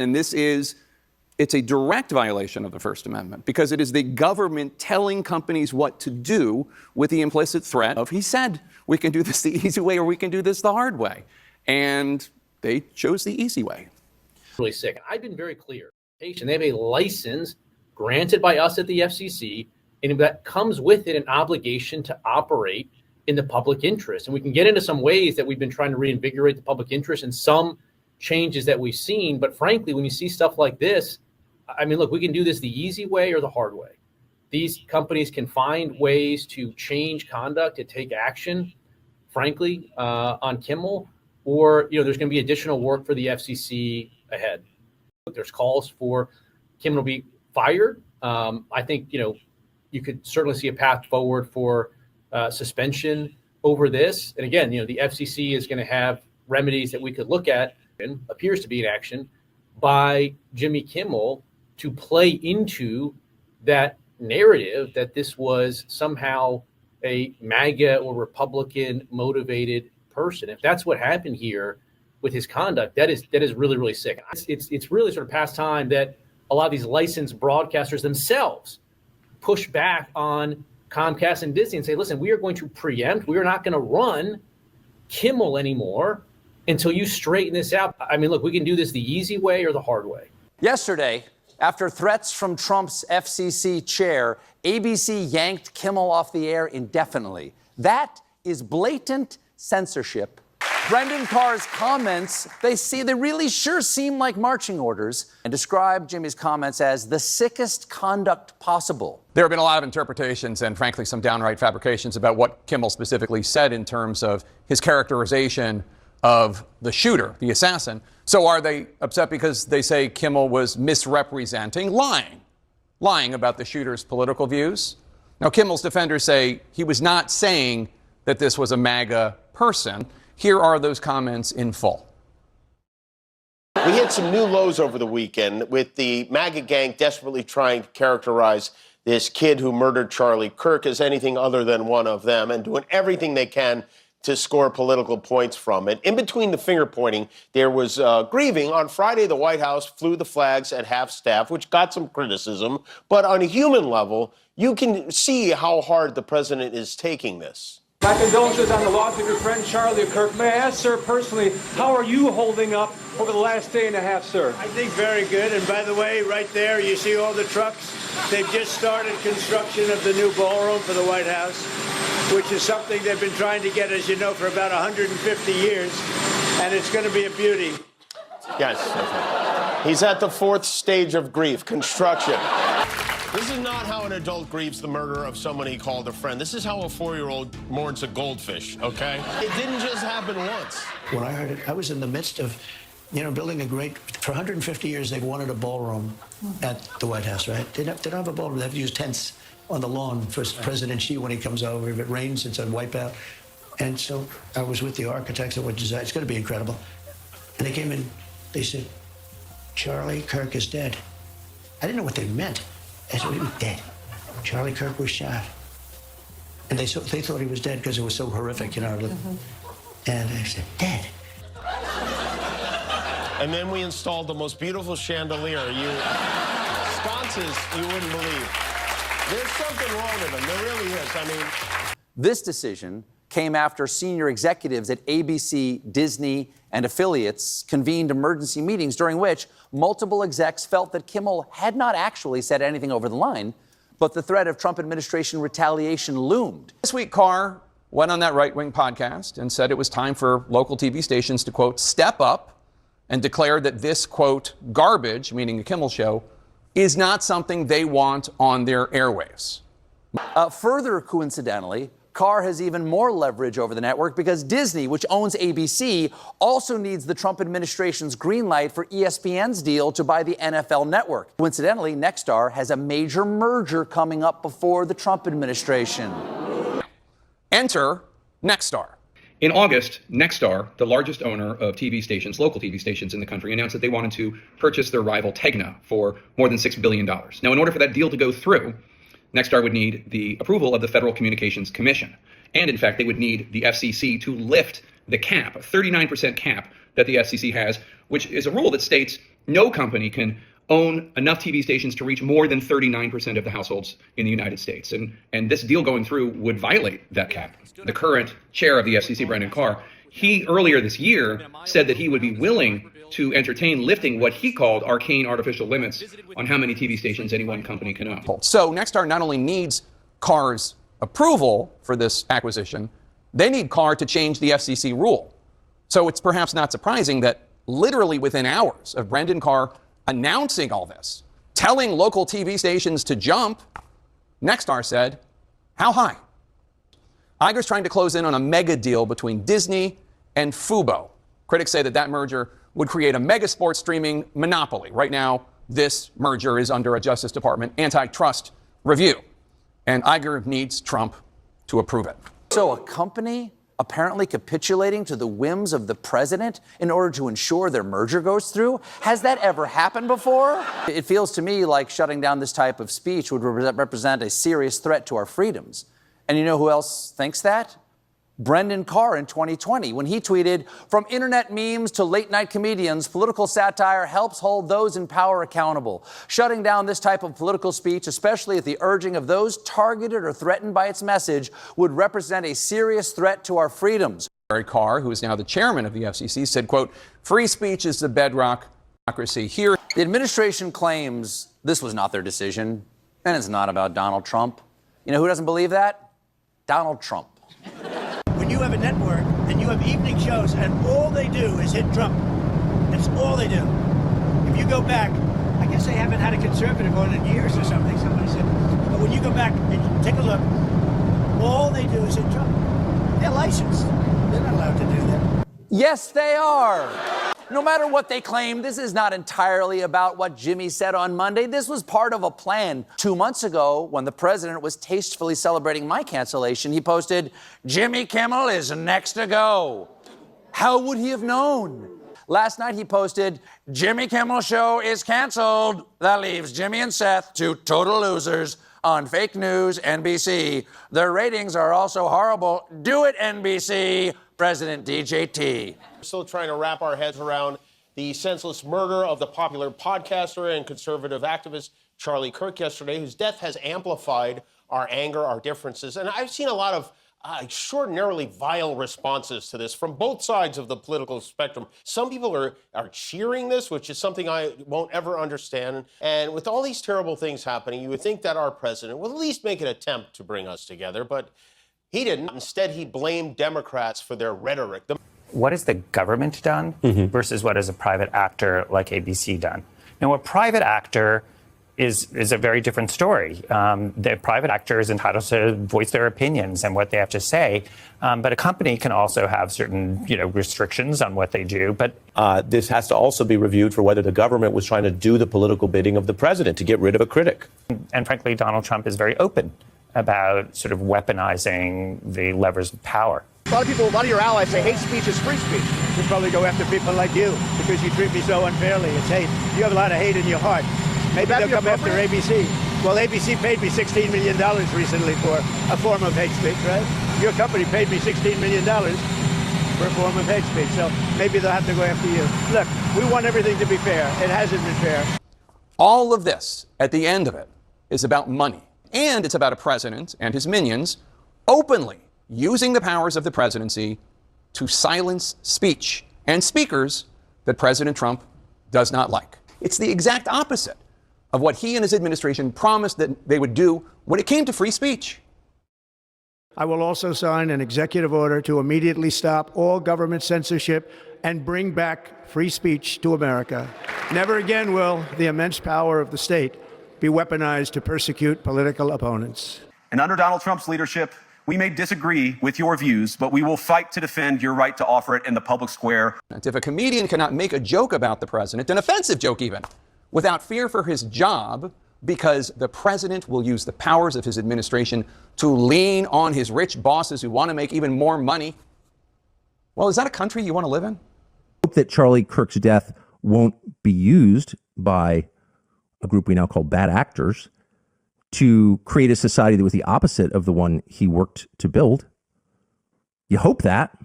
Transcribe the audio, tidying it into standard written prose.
And it's a direct violation of the First Amendment because it is the government telling companies what to do with the implicit threat of, he said, we can do this the easy way or we can do this the hard way. And they chose the easy way. Really sick. I've been very clear. They have a license granted by us at the FCC, and that comes with it an obligation to operate in the public interest. And we can get into some ways that we've been trying to reinvigorate the public interest and some changes that we've seen. But frankly, when you see stuff like this, I mean, look, we can do this the easy way or the hard way. These companies can find ways to change conduct, to take action, frankly, on Kimmel, or, there's going to be additional work for the FCC ahead. There's calls for Kimmel to be fired. I think, you could certainly see a path forward for suspension over this. And again, the FCC is going to have remedies that we could look at, and appears to be in action by Jimmy Kimmel to play into that narrative that this was somehow a MAGA or Republican motivated person. If that's what happened here with his conduct, that is really, really sick. It's really sort of past time that a lot of these licensed broadcasters themselves push back on Comcast and Disney and say, listen, we are going to preempt, we are not going to run Kimmel anymore until you straighten this out. I mean, look, we can do this the easy way or the hard way. Yesterday, after threats from Trump's FCC chair, ABC yanked Kimmel off the air indefinitely. That is blatant censorship. Brendan Carr's comments, they really sure seem like marching orders, and describe Jimmy's comments as the sickest conduct possible. There have been a lot of interpretations and, frankly, some downright fabrications about what Kimmel specifically said in terms of his characterization of the shooter, the assassin. So are they upset because they say Kimmel was misrepresenting, lying about the shooter's political views? Now, Kimmel's defenders say he was not saying that this was a MAGA person. Here are those comments in full. We hit some new lows over the weekend with the MAGA gang desperately trying to characterize this kid who murdered Charlie Kirk as anything other than one of them and doing everything they can to score political points from it. In between the finger pointing, there was grieving. On Friday, the White House flew the flags at half-staff, which got some criticism. But on a human level, you can see how hard the president is taking this. My condolences on the loss of your friend Charlie Kirk. May I ask, sir, personally, how are you holding up over the last day and a half, sir? I think very good. And by the way, right there, you see all the trucks? They've just started construction of the new ballroom for the White House, which is something they've been trying to get, as you know, for about 150 years. And it's going to be a beauty. Yes. He's at the fourth stage of grief, construction. This is not how an adult grieves the murder of someone he called a friend. This is how a 4-year-old mourns a goldfish, okay? It didn't just happen once. When I heard it, I was in the midst of, building for 150 years, they've wanted a ballroom at the White House, right? They don't have a ballroom. They have to use tents on the lawn for President Xi when he comes over. If it rains, it's a wipeout. And so I was with the architects and it's going to be incredible. And they came in, they said, Charlie Kirk is dead. I didn't know what they meant. I said, he was dead. Charlie Kirk was shot. And they thought he was dead because it was so horrific, And I said, dead. And then we installed the most beautiful chandelier. Sconces, you wouldn't believe. There's something wrong with them. There really is. This decision came after senior executives at ABC, Disney, and affiliates convened emergency meetings during which multiple execs felt that Kimmel had not actually said anything over the line, but the threat of Trump administration retaliation loomed. This week, Carr went on that right-wing podcast and said it was time for local TV stations to, quote, step up, and declared that this, quote, garbage, meaning the Kimmel show, is not something they want on their airwaves. Further coincidentally, Carr has even more leverage over the network because Disney, which owns ABC, also needs the Trump administration's green light for ESPN's deal to buy the NFL network. Coincidentally, Nexstar has a major merger coming up before the Trump administration. Enter Nexstar. In August, Nexstar, the largest owner of TV stations, local TV stations in the country, announced that they wanted to purchase their rival Tegna for more than $6 billion. Now, in order for that deal to go through, Nexstar would need the approval of the Federal Communications Commission. And in fact, they would need the FCC to lift the cap, a 39% cap that the FCC has, which is a rule that states, no company can own enough TV stations to reach more than 39% of the households in the United States. And this deal going through would violate that cap. The current chair of the FCC, Brendan Carr, he earlier this year said that he would be willing to entertain lifting what he called arcane artificial limits on how many TV stations any one company can own. So Nexstar not only needs Carr's approval for this acquisition, they need Carr to change the FCC rule. So it's perhaps not surprising that literally within hours of Brendan Carr announcing all this, telling local TV stations to jump, Nexstar said, how high? Iger's trying to close in on a mega deal between Disney and Fubo. Critics say that that merger would create a mega sports streaming monopoly. Right now, this merger is under a Justice Department antitrust review, and Iger needs Trump to approve it. So a company apparently capitulating to the whims of the president in order to ensure their merger goes through? Has that ever happened before? It feels to me like shutting down this type of speech would represent a serious threat to our freedoms. And you know who else thinks that? Brendan Carr in 2020, when he tweeted, "From internet memes to late-night comedians, political satire helps hold those in power accountable. Shutting down this type of political speech, especially at the urging of those targeted or threatened by its message, would represent a serious threat to our freedoms." Carr, who is now the chairman of the FCC, said, quote, "Free speech is the bedrock of democracy here." The administration claims this was not their decision, and it's not about Donald Trump. You know who doesn't believe that? Donald Trump. When you have a network and you have evening shows and all they do is hit Trump, that's all they do. If you go back, I guess they haven't had a conservative on in years or something, somebody said. But when you go back and take a look, all they do is hit Trump. They're licensed. They're not allowed to do that. Yes, they are. No matter what they claim, this is not entirely about what Jimmy said on Monday. This was part of a plan. 2 months ago, when the president was tastefully celebrating my cancellation, he posted, "Jimmy Kimmel is next to go." How would he have known? Last night he posted, "Jimmy Kimmel show is canceled. That leaves Jimmy and Seth, two total losers, on fake news NBC. Their ratings are also horrible. Do it, NBC. President DJT." We're still trying to wrap our heads around the senseless murder of the popular podcaster and conservative activist Charlie Kirk yesterday, whose death has amplified our anger, our differences. And I've seen a lot of extraordinarily vile responses to this from both sides of the political spectrum. Some people are cheering this, which is something I won't ever understand. And with all these terrible things happening, you would think that our president will at least make an attempt to bring us together. But he didn't. Instead, he blamed Democrats for their rhetoric. What has the government done versus what has a private actor like ABC done? Now, a private actor is a very different story. The private actor is entitled to voice their opinions and what they have to say, but a company can also have certain, restrictions on what they do. But this has to also be reviewed for whether the government was trying to do the political bidding of the president to get rid of a critic. And frankly, Donald Trump is very open about sort of weaponizing the levers of power. A lot of your allies say hate speech is free speech. They probably go after people like you because you treat me so unfairly. It's hate. You have a lot of hate in your heart. Maybe they'll come after ABC. Well, ABC paid me $16 million recently for a form of hate speech, right? Your company paid me $16 million for a form of hate speech. So maybe they'll have to go after you. Look, we want everything to be fair. It hasn't been fair. All of this, at the end of it, is about money. And it's about a president and his minions openly using the powers of the presidency to silence speech and speakers that President Trump does not like. It's the exact opposite of what he and his administration promised that they would do when it came to free speech. I will also sign an executive order to immediately stop all government censorship and bring back free speech to America. Never again will the immense power of the state be weaponized to persecute political opponents. And under Donald Trump's leadership, we may disagree with your views, but we will fight to defend your right to offer it in the public square. And if a comedian cannot make a joke about the president, an offensive joke even, without fear for his job, because the president will use the powers of his administration to lean on his rich bosses who want to make even more money, well, is that a country you want to live in? I hope that Charlie Kirk's death won't be used by a group we now call bad actors to create a society that was the opposite of the one he worked to build. You hope that.